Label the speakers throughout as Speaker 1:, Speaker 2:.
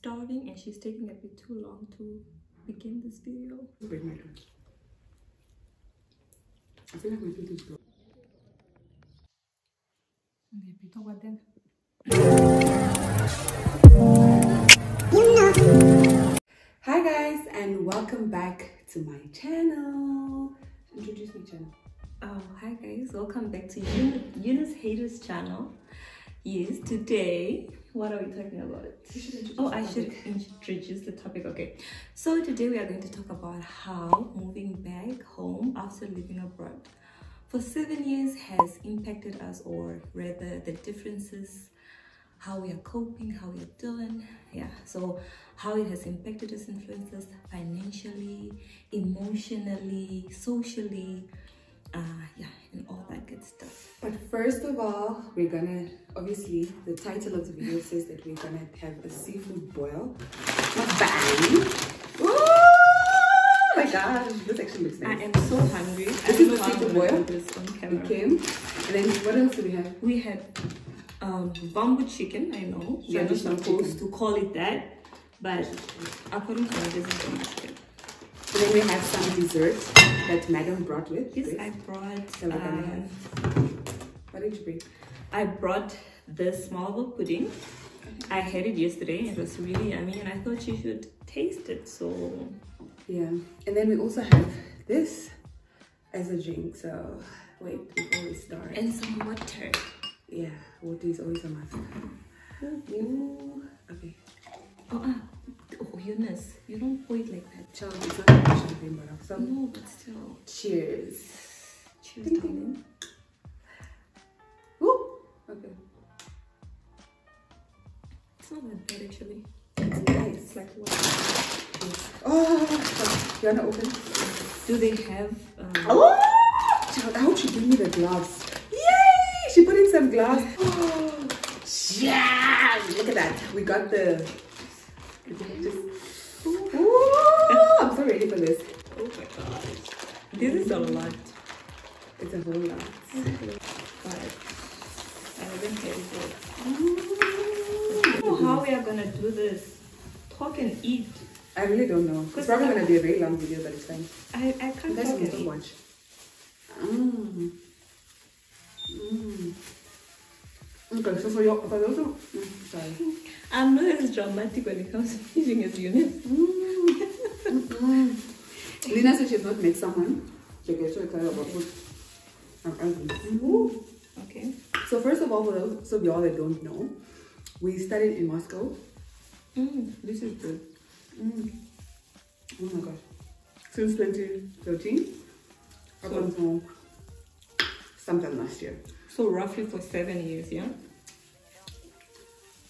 Speaker 1: starving and she's taking a bit too long to begin this video.
Speaker 2: Wait, my turn. I feel like my tooth is broken. Hi guys, and welcome back to my channel. Introduce me, channel.
Speaker 1: Oh, hi guys, welcome back to Eunice Haters channel. Yes, today, what are we talking about? I should introduce the topic. Okay, so today we are going to talk about how moving back home after living abroad for 7 years has impacted us, or rather the differences, how we are coping, how we are doing. Yeah, so how it has impacted us, influenced us financially, emotionally, socially, and all that good stuff.
Speaker 2: But first of all, we're gonna, obviously the title of the video says that we're gonna have a seafood boil. Mukbang. Oh my gosh, this actually looks nice.
Speaker 1: I am so hungry.
Speaker 2: This is the seafood boil.
Speaker 1: This on camera.
Speaker 2: It came. And then what else do we have?
Speaker 1: We had bamboo chicken. I know we are not supposed to call it that, but according to my this is bamboo chicken.
Speaker 2: And then we have some dessert that Madam brought with.
Speaker 1: Yes, I brought.
Speaker 2: So we're gonna have. What did you bring?
Speaker 1: I brought this marble pudding. I had it yesterday. It was really yummy, and I thought you should taste it. So
Speaker 2: yeah, and then we also have this as a drink. So wait, before we start,
Speaker 1: and some water.
Speaker 2: Yeah, water is always a must. Ooh. Okay.
Speaker 1: Oh, Eunice, you don't pour it like that.
Speaker 2: Child, it's not that should have been brought up. So
Speaker 1: no, but still.
Speaker 2: Cheers.
Speaker 1: Cheers,
Speaker 2: Ding,
Speaker 1: darling.
Speaker 2: Woo. Okay.
Speaker 1: It's not that bad actually.
Speaker 2: It's nice.
Speaker 1: It's like what?
Speaker 2: Oh, you wanna open?
Speaker 1: Do they have?
Speaker 2: Oh, child, I hope she gave me the gloves. Yay! She put in some gloves. Oh, yeah! Look at that. We got the. Ooh, I'm so ready for this.
Speaker 1: Oh my gosh. This is a lot.
Speaker 2: It's a whole lot.
Speaker 1: But I haven't had it yet. How we are gonna do this? Talk and eat.
Speaker 2: I really don't know. It's probably gonna be a very long video, but it's fine.
Speaker 1: I can't talk and eat.
Speaker 2: Watch. Okay, so for those who, sorry.
Speaker 1: I'm not as dramatic when it comes to eating as Eunice.
Speaker 2: Lina said she's not met someone. She gets so excited about food. I'm angry.
Speaker 1: Okay.
Speaker 2: So first of all, for those of y'all that don't know, we studied in Moscow.
Speaker 1: This is good.
Speaker 2: Oh my gosh. Since 2013 up until sometime last year.
Speaker 1: So roughly for 7 years, yeah?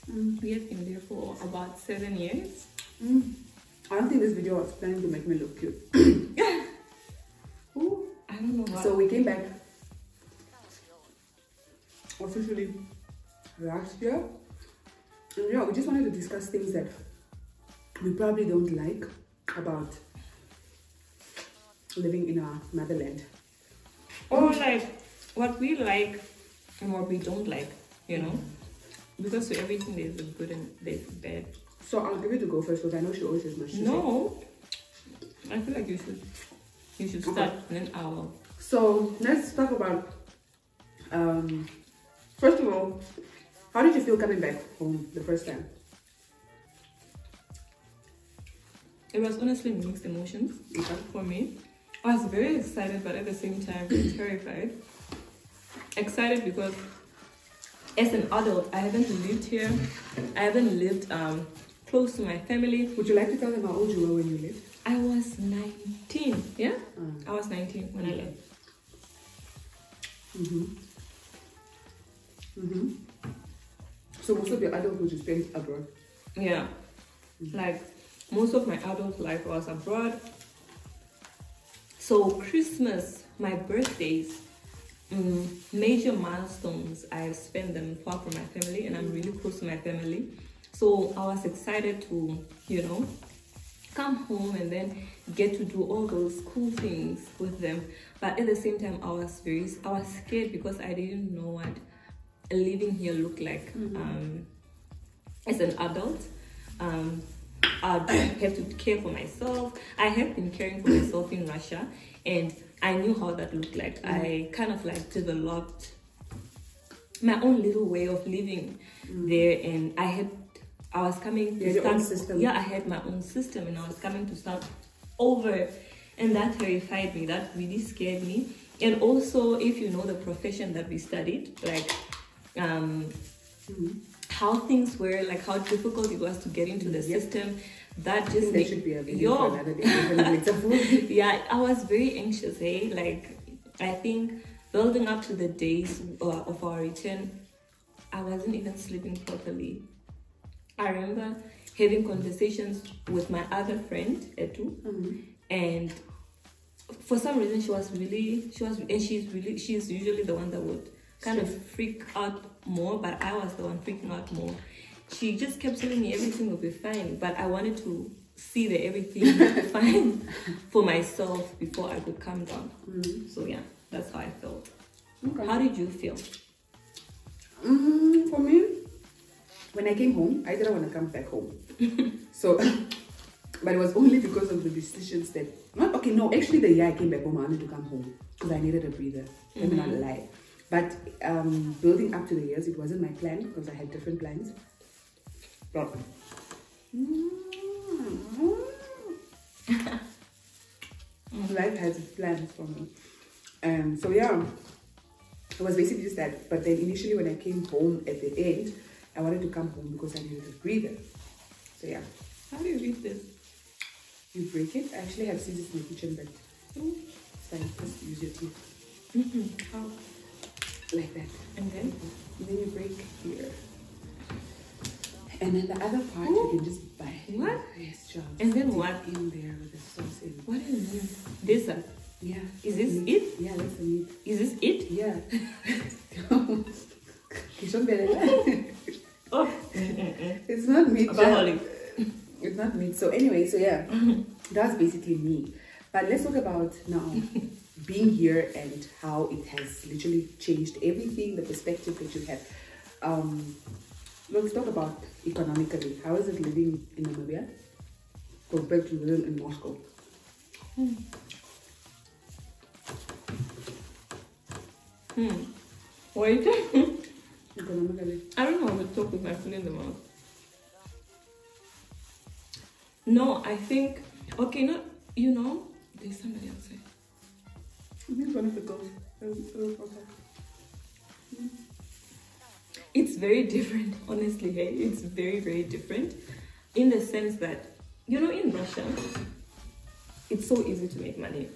Speaker 1: We have been there for about 7 years.
Speaker 2: I don't think this video was planning to make me look cute.
Speaker 1: Ooh, I don't know what.
Speaker 2: So we came back officially last year. And yeah, we just wanted to discuss things that we probably don't like about living in our motherland.
Speaker 1: Or like what we like and what we don't like, you know? Because to everything there's a good and there's a bad.
Speaker 2: So I'll give it to go first because I know she always has much to say.
Speaker 1: No, I feel like you should start and then I'll.
Speaker 2: So let's talk about first of all, how did you feel coming back home the first time?
Speaker 1: It was honestly mixed emotions for me. I was very excited, but at the same time terrified. Excited because as an adult, I haven't lived here. I haven't lived close to my family.
Speaker 2: Would you like to tell them how old you were when you left?
Speaker 1: I was 19, yeah? I was 19 when I left.
Speaker 2: So most of your adulthood you spent abroad?
Speaker 1: Yeah. Like most of my adult life was abroad. So Christmas, my birthdays, major milestones, I spend them far from my family and I'm really close to my family. So I was excited to, you know, come home and then get to do all those cool things with them. But at the same time, I was scared because I didn't know what living here looked like as an adult. I'd have to care for myself. I have been caring for myself in Russia, and I knew how that looked like. I kind of like developed my own little way of living there, and I was coming to start. System. Yeah, I had my own system, and I was coming to start over, and that terrified me. That really scared me. And also, if you know the profession that we studied, like how things were, like how difficult it was to get into the system, that just
Speaker 2: that should be a video for another day.
Speaker 1: Yeah, I was very anxious. Like I think building up to the days of our return, I wasn't even sleeping properly. I remember having conversations with my other friend Etu, and for some reason she's usually the one that would kind of freak out more, but I was the one freaking out more. She just kept telling me everything will be fine, but I wanted to see that everything was fine for myself before I could calm down. So yeah, that's how I felt. Okay. How did you feel?
Speaker 2: For me, when I came home, I didn't want to come back home. So, but it was only because of the decisions that, actually the year I came back home, I wanted to come home because I needed a breather. I'm not lie. But building up to the years, it wasn't my plan because I had different plans. But, life has plans for me. So yeah, it was basically just that. But then initially when I came home at the end, I wanted to come home because I needed a breather. So yeah.
Speaker 1: How do you eat this?
Speaker 2: You break it. I actually have scissors in the kitchen, but it's fine. Just use your teeth.
Speaker 1: How?
Speaker 2: Like that.
Speaker 1: And then
Speaker 2: you break here. And then the other part you can just buy.
Speaker 1: What?
Speaker 2: Yes, Charles.
Speaker 1: And then what?
Speaker 2: In there with the sauce in.
Speaker 1: What do you mean? This?
Speaker 2: Yeah.
Speaker 1: Is this
Speaker 2: meat.
Speaker 1: it?
Speaker 2: Yeah, that's the meat.
Speaker 1: Is this it?
Speaker 2: Yeah. It's not meat. It's not meat. So anyway, so yeah, that's basically me. But let's talk about now being here and how it has literally changed everything, the perspective that you have. Let's talk about economically. How is it living in Namibia compared to living in Moscow?
Speaker 1: Wait.
Speaker 2: Economically.
Speaker 1: I don't know how to talk with my food in the mouth. No, I think, there's somebody outside.
Speaker 2: I think it's one of the girls.
Speaker 1: It's very different, honestly. Hey, it's very, very different in the sense that, in Russia, it's so easy to make money.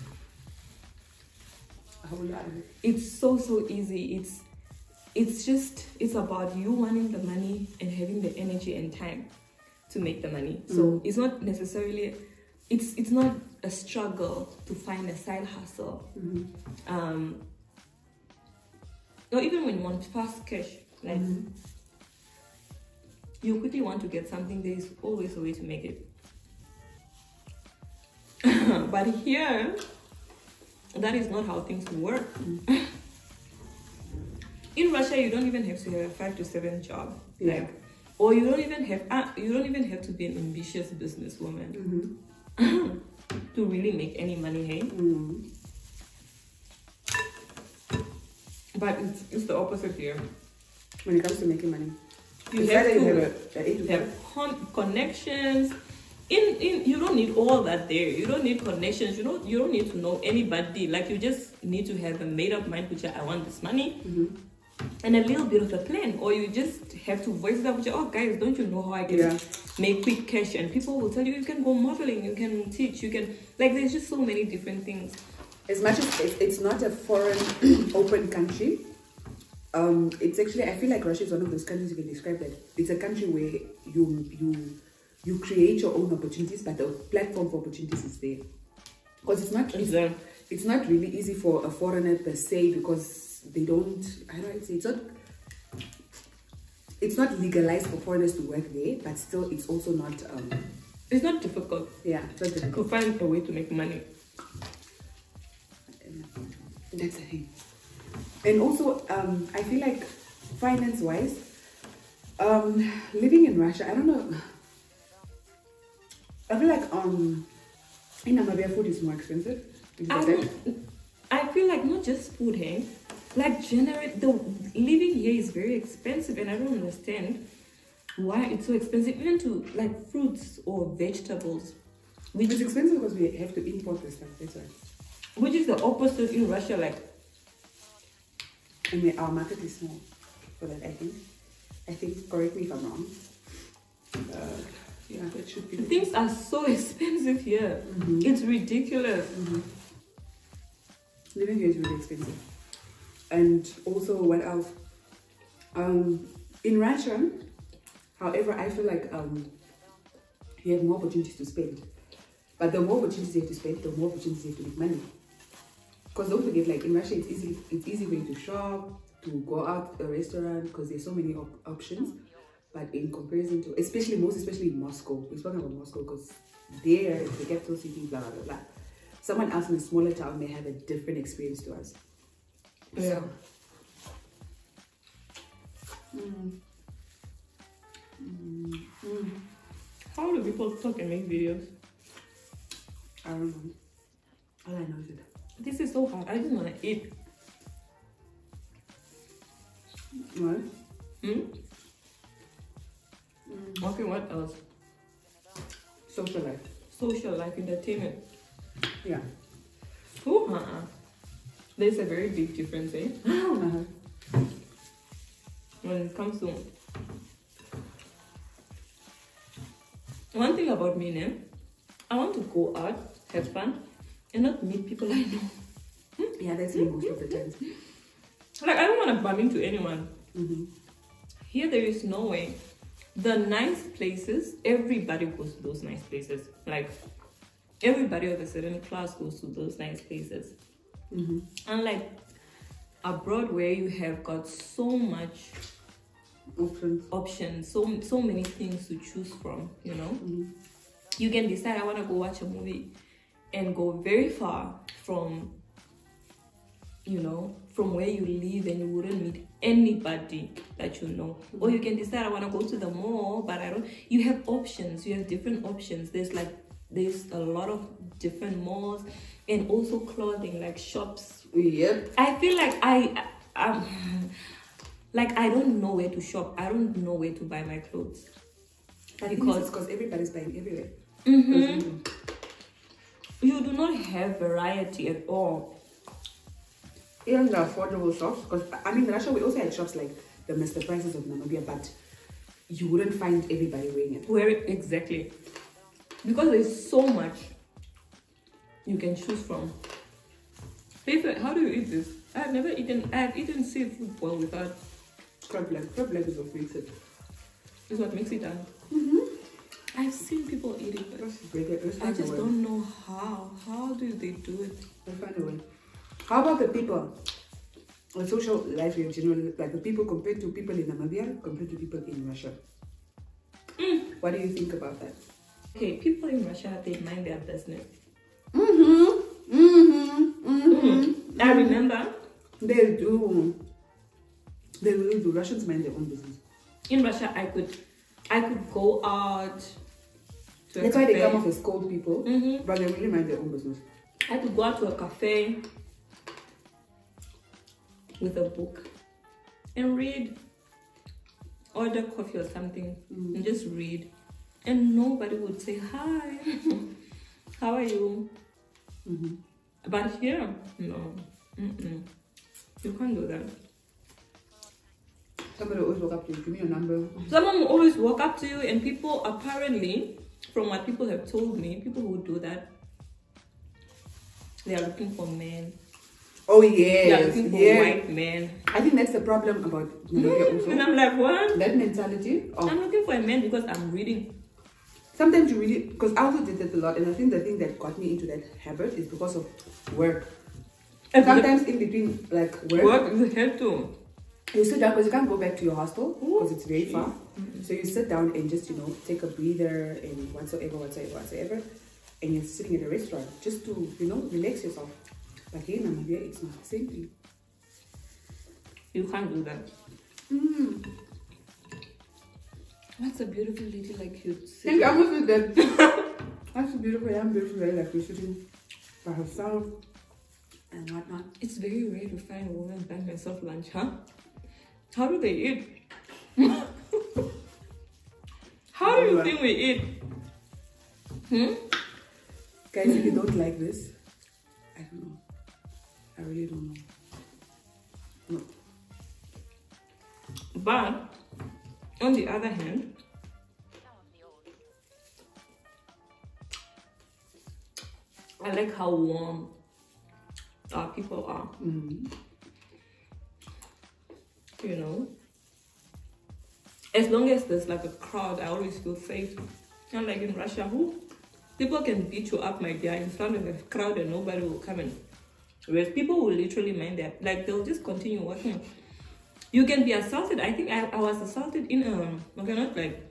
Speaker 1: It's so easy. It's about you wanting the money and having the energy and time to make the money. So it's not necessarily, it's not a struggle to find a side hustle. Or even when you want fast cash, like you quickly want to get something, there is always a way to make it. But here, that is not how things work. In Russia, you don't even have to have a 5 to 7 job, or you don't even have to be an ambitious businesswoman to really make any money. Hey, but it's the opposite here.
Speaker 2: When it comes to making money,
Speaker 1: you have to have connections. You don't need all that there. You don't need connections. You don't need to know anybody. Like, you just need to have a made-up mind, which I want this money, and a little bit of a plan. Or you just have to voice it up, which, oh guys, don't you know how I can make quick cash? And people will tell you can go modeling, you can teach, you can, like, there's just so many different things. As much as
Speaker 2: it's not a foreign open country, it's actually, I feel like Russia is one of those countries you can describe that it's a country where you create your own opportunities, but the platform for opportunities is there. Because it's not really easy for a foreigner per se, because they don't, it's not legalized for foreigners to work there, but still it's also not
Speaker 1: it's not difficult.
Speaker 2: Yeah, it's not difficult
Speaker 1: to find a way to make money.
Speaker 2: That's the thing. And also I feel like finance wise, living in Russia, I don't know, I feel like in Namibia food is more expensive.
Speaker 1: I feel like not just food, hey? Like the living here is very expensive, and I don't understand why it's so expensive, even to like fruits or vegetables.
Speaker 2: Which is expensive because we have to import this stuff, that's why.
Speaker 1: Which is the opposite in Russia, like.
Speaker 2: And our market is small for that, I think. Correct me if I'm wrong. Yeah, that should be.
Speaker 1: Things are so expensive here. It's ridiculous.
Speaker 2: Living here is really expensive. And also, what else? In Russia, however, I feel like you have more opportunities to spend. But the more opportunities you have to spend, the more opportunities you have to make money. Because don't forget, like in Russia, it's easy for you to shop, to go out to a restaurant, because there's so many options. But in comparison to, especially in Moscow, we're talking about Moscow because there, it's the capital city, blah, blah, blah, blah. Someone else in a smaller town may have a different experience to us.
Speaker 1: Yeah. How do people talk and make videos?
Speaker 2: I don't know. All I know is that.
Speaker 1: This is so hard. I just want to eat.
Speaker 2: What?
Speaker 1: Okay, what else?
Speaker 2: Social life.
Speaker 1: Social life, entertainment.
Speaker 2: Yeah.
Speaker 1: There's a very big difference, eh? When it comes to one thing about me, né? I want to go out, have fun, and not meet people I know.
Speaker 2: Yeah, that's me most of the time.
Speaker 1: Like, I don't want to bump into anyone. Here, there is no way. The nice places, everybody goes to those nice places. Like, everybody of a certain class goes to those nice places. Unlike abroad, where you have got so much options, so many things to choose from, you know. You can decide, I want to go watch a movie and go very far from, you know, from where you live, and you wouldn't meet anybody that you know. Or you can decide, I want to go to the mall, but I don't. You have options. You have different options. There's a lot of different malls, and also clothing, like shops.
Speaker 2: Yep.
Speaker 1: I feel like I don't know where to shop. I don't know where to buy my clothes.
Speaker 2: Because everybody's buying everywhere.
Speaker 1: You do not have variety at all.
Speaker 2: Even the affordable shops, because I mean, in Russia we also had shops like the Mr. Prices of Namibia, but you wouldn't find everybody wearing it.
Speaker 1: Exactly. Because there's so much you can choose from. How do you eat this? I've eaten seafood boil without
Speaker 2: crab leg. Crab leg is what makes it.
Speaker 1: Is what makes it done. I've seen people eat it, but I just don't know how. How do they do it?
Speaker 2: Let's find a way. How about the people? The social life in general, like the people compared to people in Namibia, compared to people in Russia. What do you think about that?
Speaker 1: Okay, people in Russia, they mind their business. I remember.
Speaker 2: They do. They really do. Russians mind their own business.
Speaker 1: In Russia, I could go out.
Speaker 2: That's why they come off as cold people, but they really mind their own business.
Speaker 1: I could go out to a cafe with a book and read, order coffee or something, and just read, and nobody would say hi. How are you? But here, no, you can't do that.
Speaker 2: Somebody always walk up to you, give me your number.
Speaker 1: Someone will always walk up to you, and people apparently, from what people have told me, people who do that, they are looking for men.
Speaker 2: Oh yeah,
Speaker 1: they are looking for white men.
Speaker 2: I think that's the problem about Namibia also.
Speaker 1: And I'm like, what?
Speaker 2: That mentality.
Speaker 1: I'm looking for a man because I'm reading.
Speaker 2: Sometimes you really, because I also did that a lot, and I think the thing that got me into that habit is because of work. And sometimes in between, like
Speaker 1: work is hell too.
Speaker 2: You sit down because you can't go back to your hostel because it's very far. So you sit down and just, you know, take a breather and whatsoever, and you're sitting at a restaurant just to, you know, relax yourself. But here in Namibia, it's not the same thing.
Speaker 1: You can't do that. What's a beautiful lady like you?
Speaker 2: I almost did that. That's beautiful. I'm beautiful, right? Like, we're sitting by herself and whatnot.
Speaker 1: It's very rare to find a woman buying herself lunch, huh? How do they eat? How do you think we eat?
Speaker 2: Guys, if you don't like this, I don't know. I really don't know. No.
Speaker 1: But on the other hand, I like how warm our people are. You know, as long as there's like a crowd, I always feel safe. Not like in Russia, who people can beat you up, my dear, in front of a crowd and nobody will come in. Whereas people will literally mind that, like they'll just continue working. You can be assaulted. I think I was assaulted in okay, not like,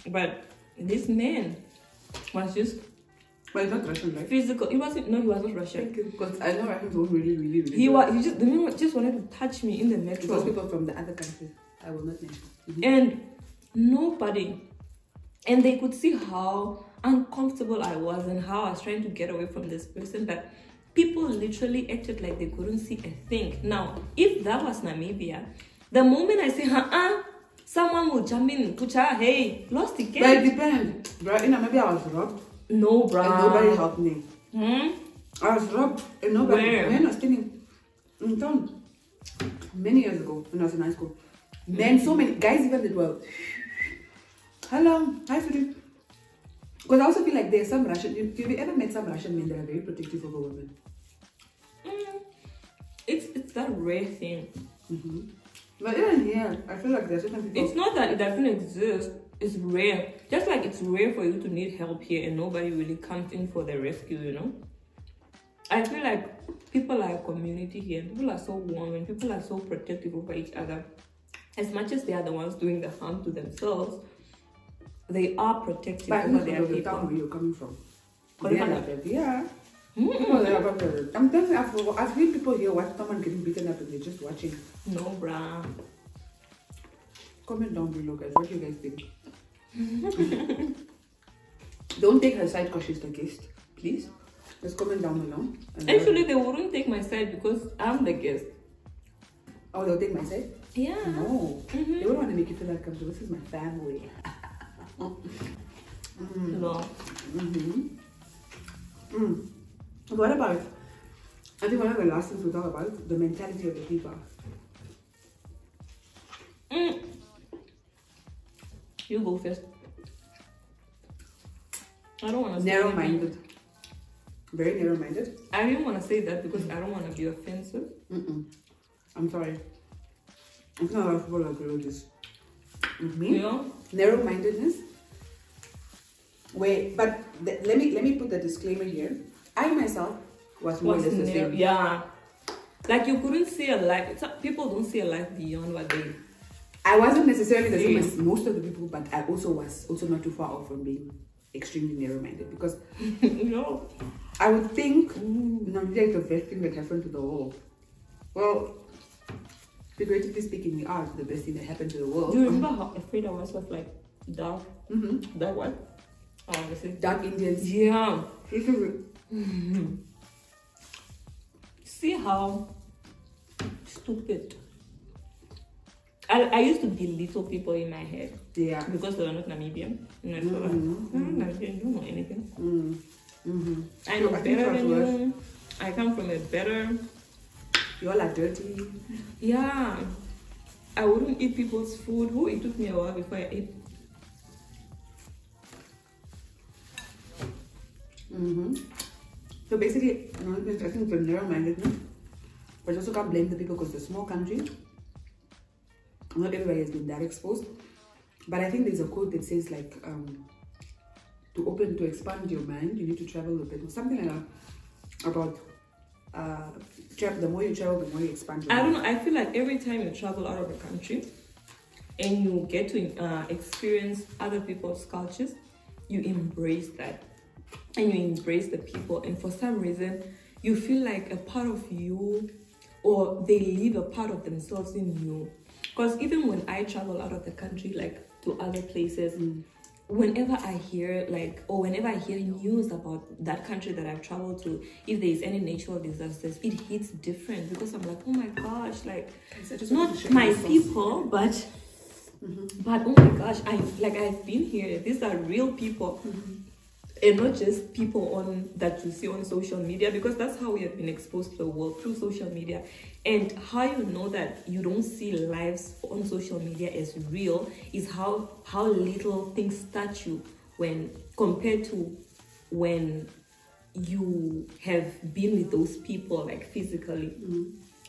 Speaker 1: but this man was just.
Speaker 2: Well, it's not Russian, right?
Speaker 1: Physical. It wasn't. No, he was not Russian.
Speaker 2: Because I know Russians don't really.
Speaker 1: He was. He just. The man just wanted to touch me in the metro.
Speaker 2: Those people from the other countries, I will not mention.
Speaker 1: And nobody. And they could see how uncomfortable I was and how I was trying to get away from this person. But people literally acted like they couldn't see a thing. Now, if that was Namibia, the moment I say, someone will jump in and put hey, lost ticket.
Speaker 2: But it depends. Right? In Namibia, I was robbed.
Speaker 1: No, bro.
Speaker 2: And nobody helped me. I was robbed and nobody. Men was standing in town many years ago when I was in high school. Men, so many guys even did well. Hello, hi, sweetie. Because I also feel like there's some Russian. Have you ever met some Russian men that are very protective over women?
Speaker 1: It's that rare thing.
Speaker 2: But even here, I feel like there's certain people.
Speaker 1: It's not that it doesn't exist. It's rare. Just like it's rare for you to need help here and nobody really comes in for the rescue, you know? I feel like people are a community here. People are so warm and people are so protective over each other. As much as they are the ones doing the harm to themselves, they are protective over their people.
Speaker 2: The town where you're coming from.
Speaker 1: Yeah.
Speaker 2: I'm telling you, I've seen people here watch someone getting beaten up and they're just watching.
Speaker 1: No, bruh.
Speaker 2: Comment down below, guys. What do you guys think? Don't take her side because she's the guest, please. Just comment down below.
Speaker 1: Actually, they wouldn't take my side because I'm the guest.
Speaker 2: Oh, they'll take my side?
Speaker 1: Yeah.
Speaker 2: No. They wouldn't want to make you feel like this is my family.
Speaker 1: No.
Speaker 2: What about, I think one of the last things we'll talk about, the mentality of the people.
Speaker 1: You go first. I don't want to say
Speaker 2: narrow-minded. Very narrow-minded.
Speaker 1: I didn't want to say that because I don't want to be offensive.
Speaker 2: I'm sorry. I think a lot of people agree with this. With me?
Speaker 1: Yeah.
Speaker 2: Narrow-mindedness. But let me put the disclaimer here. I myself was more or less the same.
Speaker 1: Yeah. Like you couldn't see a life. People don't see a life beyond what they.
Speaker 2: I wasn't necessarily the same as most of the people, but I also was not too far off from being extremely narrow-minded because
Speaker 1: no.
Speaker 2: I would think Namibia is the best thing that happened to the world. Well, figuratively speaking, we are the best thing that happened to the world.
Speaker 1: Do you remember how afraid I was of like dark? Dark what?
Speaker 2: Dark Indians.
Speaker 1: Yeah. See how stupid. I used to belittle people in my head.
Speaker 2: Yeah.
Speaker 1: Because they were not Namibian. And I felt like, Namibian, you don't know anything. I know better than you. I come from a better.
Speaker 2: You all are dirty.
Speaker 1: Yeah. I wouldn't eat people's food. It took me a while before I ate.
Speaker 2: So basically, I think the narrow-mindedness, but you also can't blame the people because it's a small country. Not everybody has been that exposed. But I think there's a quote that says like, to expand your mind, you need to travel a bit. Something like that. About the more you travel, the more you expand your mind.
Speaker 1: I don't know. I feel like every time you travel out of the country and you get to experience other people's cultures, you embrace that. And you embrace the people. And for some reason, you feel like a part of you, or they leave a part of themselves in you. Because even when I travel out of the country, like to other places, whenever I hear whenever I hear news about that country that I've traveled to, if there is any natural disasters, it hits different, because I'm like, oh my gosh, like not my people, but but oh my gosh, I've been here. These are real people. And not just people that you see on social media, because that's how we have been exposed to the world, through social media. And how you know that you don't see lives on social media as real is how little things touch you when compared to when you have been with those people, like physically.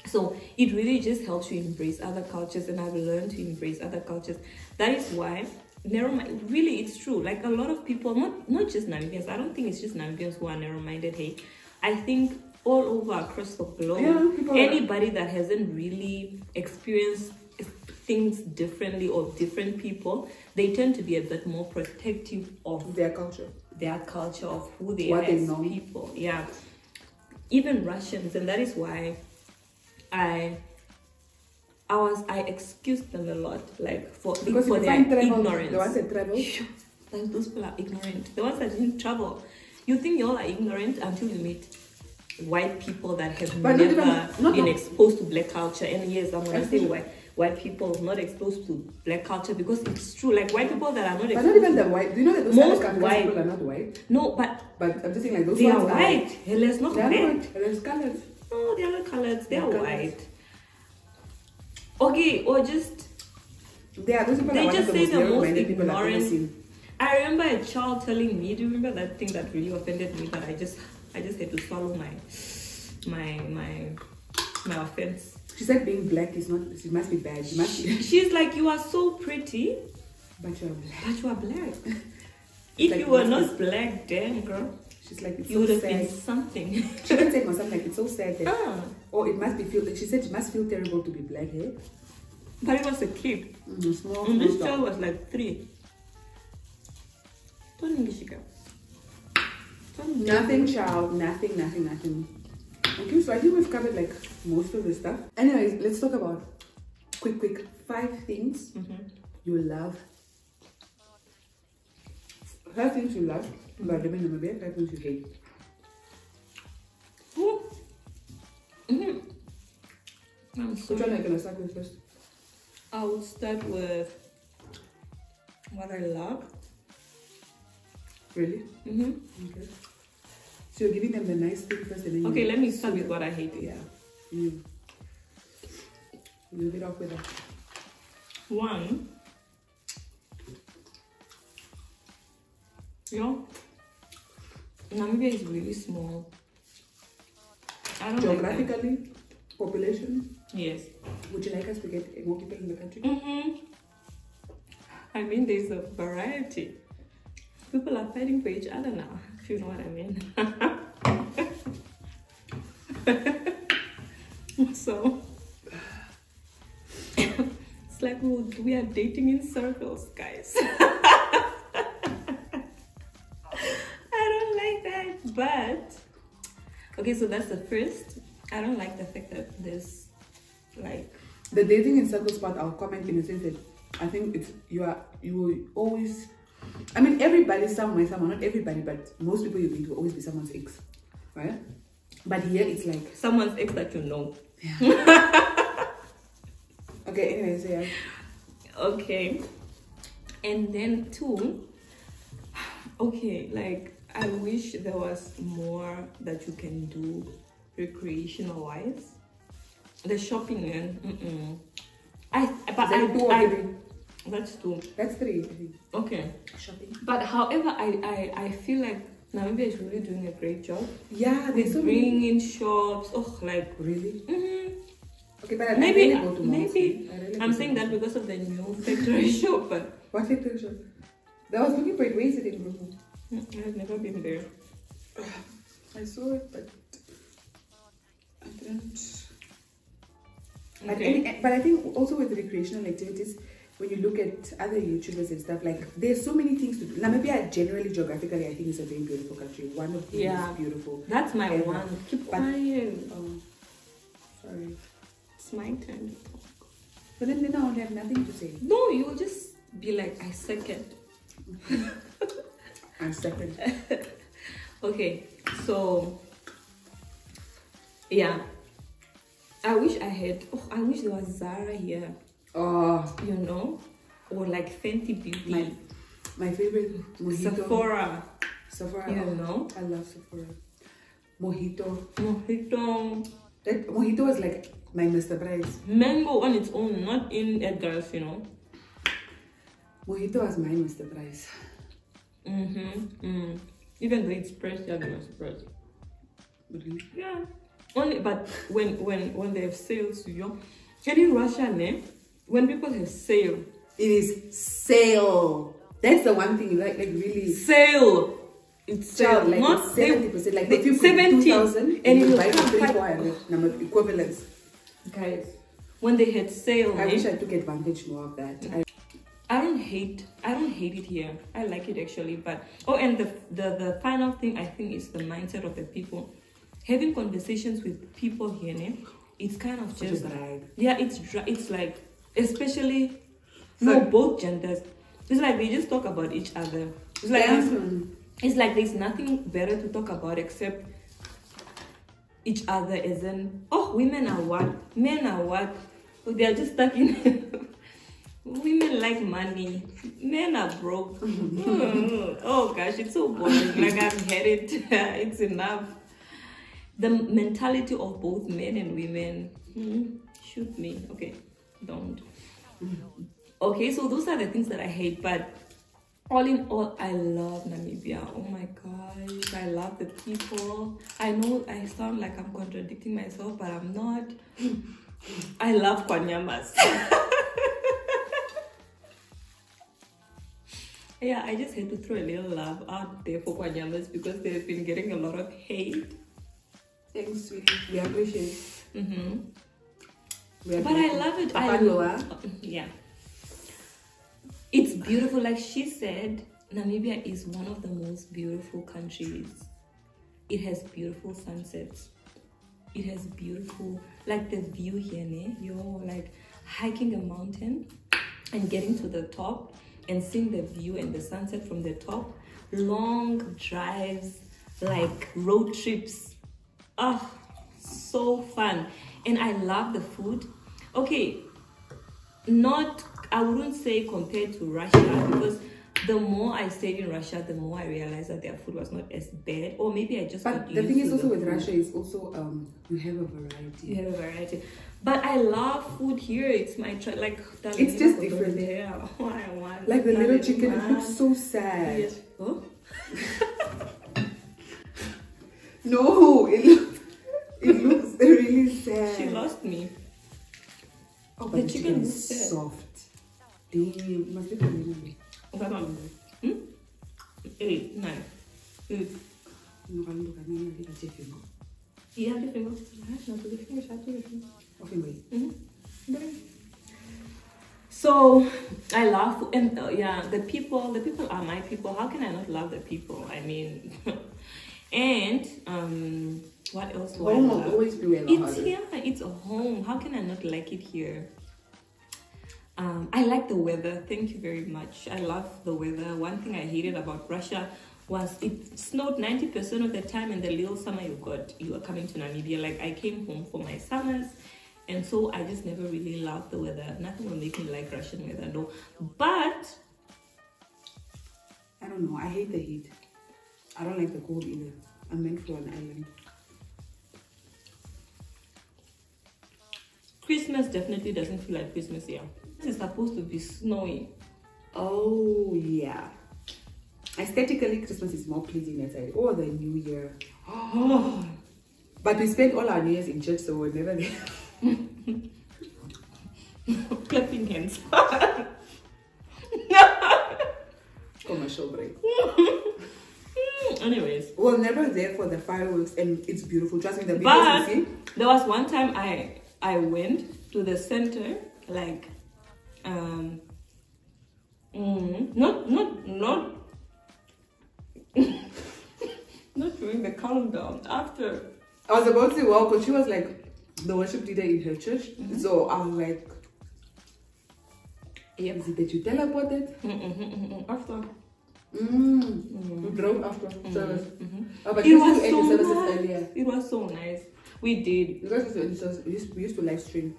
Speaker 1: So it really just helps you embrace other cultures, and I've learned to embrace other cultures. That is why really, it's true. Like, a lot of people, not just Namibians, I don't think it's just Namibians who are narrow-minded. Hey, I think all over across the globe, anybody that hasn't really experienced things differently, or different people, they tend to be a bit more protective of their culture, of who they are as people. Yeah, even Russians, and that is why I excused them a lot, like for their ignorance.
Speaker 2: The ones that travel,
Speaker 1: those people are ignorant. The ones that didn't travel, you think you all are ignorant until you meet white people that have never been exposed to black culture. And yes, I'm gonna say white people not exposed to black culture, because it's true. Like, white people that are not exposed.
Speaker 2: But not even the white. Do you know that those
Speaker 1: most
Speaker 2: white people are not white?
Speaker 1: No, but
Speaker 2: I'm just saying, like, those
Speaker 1: they
Speaker 2: ones
Speaker 1: are white. Let's not
Speaker 2: white. They're colored.
Speaker 1: No, they are not colored. They are white. Okay, or just
Speaker 2: they
Speaker 1: just say the most ignorant. I remember a child telling me, do you remember that thing that really offended me, that I just had to swallow my offense?
Speaker 2: She said being black is not, it must be bad.
Speaker 1: She's like, you are so pretty,
Speaker 2: but you are black.
Speaker 1: But you are black. If like, you were not black, damn girl.
Speaker 2: She's like, it's
Speaker 1: you
Speaker 2: so
Speaker 1: would have
Speaker 2: sad.
Speaker 1: been something.
Speaker 2: She didn't say something like, it's so sad that, or it must be she said it must feel terrible to be black, eh?
Speaker 1: But it was a kid.
Speaker 2: Small
Speaker 1: this child was like 3.
Speaker 2: Nothing, child. Nothing. Okay, so I think we've covered like most of the stuff. Anyways, let's talk about quick 5 things you love. 5 things you love about living in Namibia, 5 things you hate. Which one are you gonna start with first?
Speaker 1: I will start with what I love.
Speaker 2: Really? Okay. So you're giving them the nice thing first, and then
Speaker 1: okay, let me start with what I hate.
Speaker 2: Yeah. You get off with that.
Speaker 1: 1. Namibia is really small. I don't
Speaker 2: geographically, like population.
Speaker 1: Yes.
Speaker 2: Would you like us to get more people in the country?
Speaker 1: I mean, there's a variety. People are fighting for each other now, if you know what I mean. So it's like we are dating in circles, guys. I don't like that, but okay, so that's the first. I don't like the fact that there's like
Speaker 2: the dating in circles part. I'll comment in the sense that I think it's you will always. I mean, everybody somewhere, not everybody, but most people you meet will always be someone's ex, right? But here it's like
Speaker 1: someone's ex that you know.
Speaker 2: Yeah. Okay. Anyways, yeah.
Speaker 1: Okay, and then 2. Okay, like I wish there was more that you can do recreational wise. The shopping and that's 2.
Speaker 2: That's 3, I think.
Speaker 1: Okay.
Speaker 2: Shopping.
Speaker 1: But however, I feel like Namibia is really doing a great job.
Speaker 2: Yeah,
Speaker 1: they're so bringing in shops. Oh, like
Speaker 2: really? Okay, but
Speaker 1: maybe I'm saying that because of the new factory shop. But
Speaker 2: what factory shop? I was looking for it. Where is it in Brooklyn?
Speaker 1: I've never been there.
Speaker 2: I saw it, but I didn't.
Speaker 1: Okay.
Speaker 2: But I think also with recreational activities, when you look at other YouTubers and stuff, like there's so many things to do. Namibia generally, geographically, I think is a very beautiful country. One of the most beautiful.
Speaker 1: That's my one. Keep quiet.
Speaker 2: Oh, sorry.
Speaker 1: It's my turn to talk.
Speaker 2: But then I would have nothing to say.
Speaker 1: No, you will just be like, I second.
Speaker 2: I'm second.
Speaker 1: Okay, so yeah, I wish there was Zara here.
Speaker 2: Oh,
Speaker 1: You know, or like Fenty Beauty.
Speaker 2: My favorite mojito. Sephora.
Speaker 1: You know,
Speaker 2: I love Sephora. Mojito. That mojito was like my Mr. Price.
Speaker 1: Mango on its own, not in Edgar's, you know.
Speaker 2: Mojito was my Mr. Price.
Speaker 1: Even though it's pressed, yeah, they're surprised.
Speaker 2: Really?
Speaker 1: Yeah. Only, but when they have sales, you know, and in Russia, when people have sale,
Speaker 2: it is sale. That's the one thing, like really
Speaker 1: sale. It's sale,
Speaker 2: like
Speaker 1: not
Speaker 2: 70%. Like if you put 2,000
Speaker 1: and
Speaker 2: you
Speaker 1: you
Speaker 2: buy
Speaker 1: buy
Speaker 2: 3,400 number equivalents.
Speaker 1: Guys, when they had sale,
Speaker 2: I wish I took advantage more of that.
Speaker 1: I don't hate it here. I like it actually, but and the final thing I think is the mindset of the people. Having conversations with people here, it's kind of just yeah, it's like, especially both genders. It's like they just talk about each other. It's like it's like there's nothing better to talk about except each other, as in, oh, women are what, men are what. So they are just stuck in women like money, men are broke. Oh gosh, it's so boring. Like I've had it. It's enough. The mentality of both men and women. Shoot me. Okay, don't. Okay, so those are the things that I hate, but all in all, I love Namibia. Oh my gosh, I love the people. I know I sound like I'm contradicting myself, but I'm not. I love Kwanyamas. Yeah, I just had to throw a little love out there for Kwanyamas because they've been getting a lot of hate.
Speaker 2: Thanks, sweetie. We appreciate it.
Speaker 1: But I love it. Yeah. It's beautiful. Like she said, Namibia is one of the most beautiful countries. It has beautiful sunsets. It has beautiful, like the view here, you're like hiking a mountain and getting to the top and seeing the view and the sunset from the top. Long drives, like road trips. Oh, so fun. And I love the food. Okay, I wouldn't say compared to Russia, because the more I stayed in Russia, the more I realized that their food was not as bad. Or maybe I just got used to it. But the thing is also with Russia is also you have a variety. You have a variety. But I love food here. It's my like.
Speaker 2: It's just different.
Speaker 1: Yeah. Oh, I want
Speaker 2: like the little chicken. It looks so sad.
Speaker 1: Yes. Oh?
Speaker 2: No, it looks really sad.
Speaker 1: She lost me.
Speaker 2: Oh, but the chicken is soft. Damn, must be really.
Speaker 1: 8, 9. Yeah, the finger. So I love, and yeah, the people are my people. How can I not love the people? I mean, and what else do
Speaker 2: home
Speaker 1: I love?
Speaker 2: Will always be where
Speaker 1: it's a home. How can I not like it here? I like the weather. Thank you very much. I love the weather. One thing I hated about Russia was it snowed 90% of the time, and the little summer you are coming to Namibia. Like I came home for my summers, and so I just never really loved the weather. Nothing will make me like Russian weather, no. But
Speaker 2: I don't know. I hate the heat. I don't like the cold either. I'm meant for an island.
Speaker 1: Christmas definitely doesn't feel like Christmas here. It's supposed to be snowy.
Speaker 2: Oh yeah. Aesthetically, Christmas is more pleasing outside. Or the New Year. Oh. But we spent all our New Years in church, so we're never there.
Speaker 1: Clapping hands.
Speaker 2: Commercial break.
Speaker 1: Anyways,
Speaker 2: we're never there for the fireworks, and it's beautiful. Trust me, the
Speaker 1: videos
Speaker 2: you see.
Speaker 1: There was one time I went to the center, like not during the countdown, after.
Speaker 2: I was about to walk, but she was like the worship leader in her church. So I was like, yep. Is it that you teleported?
Speaker 1: After.
Speaker 2: We drove after service. Oh, but
Speaker 1: It
Speaker 2: you
Speaker 1: was
Speaker 2: ate the
Speaker 1: so
Speaker 2: services
Speaker 1: nice.
Speaker 2: earlier.
Speaker 1: It was so nice. We did.
Speaker 2: Because we used to live stream.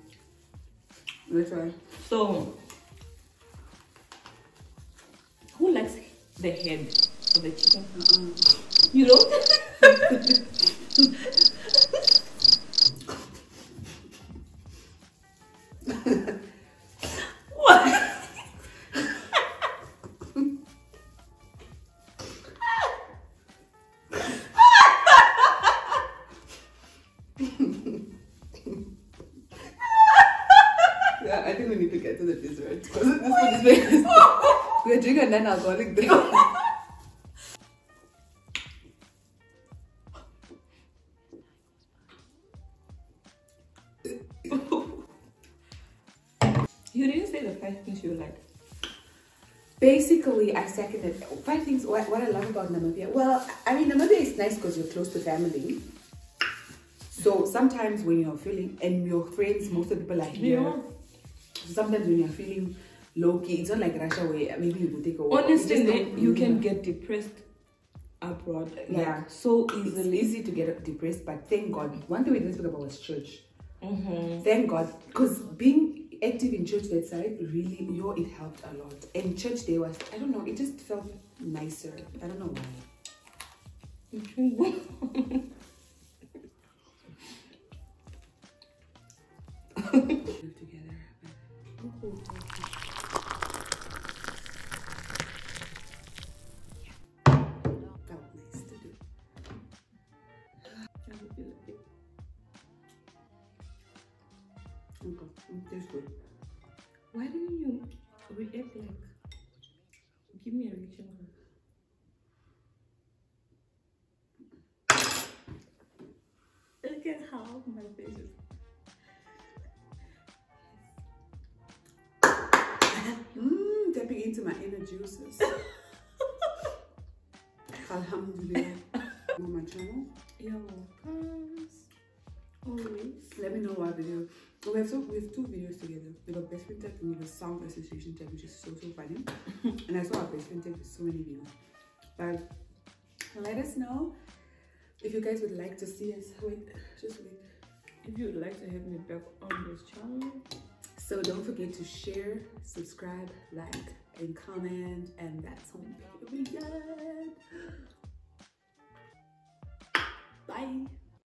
Speaker 2: That's why.
Speaker 1: So, who likes the head of the chicken? You don't? What?
Speaker 2: Yeah, I think we need to get to the dessert. Because this one is very we're drinking a non-alcoholic drink.
Speaker 1: You didn't say the 5 things you like.
Speaker 2: Basically, I seconded 5 things. What I love about Namibia. Well, I mean, Namibia is nice because you're close to family. So sometimes when you're feeling, and your friends, most of the people are here.
Speaker 1: Yeah.
Speaker 2: So sometimes when you're feeling low key, it's not like Russia where maybe you will take a walk.
Speaker 1: Honestly, you can get depressed abroad. Like,
Speaker 2: Yeah,
Speaker 1: so
Speaker 2: it's
Speaker 1: easily.
Speaker 2: easy to get depressed, but thank God. One thing we didn't speak about was church.
Speaker 1: Mm-hmm.
Speaker 2: Thank God, because being active in church that side really, it helped a lot. And church day was, I don't know, it just felt nicer. I don't know why. Live together. Felt nice to do. Okay, that's good.
Speaker 1: Why didn't you react like? Give me a reaction. Look at how my face is.
Speaker 2: Tapping into my inner juices. Alhamdulillah. On my channel.
Speaker 1: You're welcome. Always.
Speaker 2: Let me know what video. We have 2 videos together. We got best friend tag and we got sound association tag, which is so funny. And I saw our best friend tag with so many views. But let us know if you guys would like to see us. Just wait.
Speaker 1: If you would like to have me back on this channel.
Speaker 2: So don't forget to share, subscribe, like, and comment. And that's on period. Bye.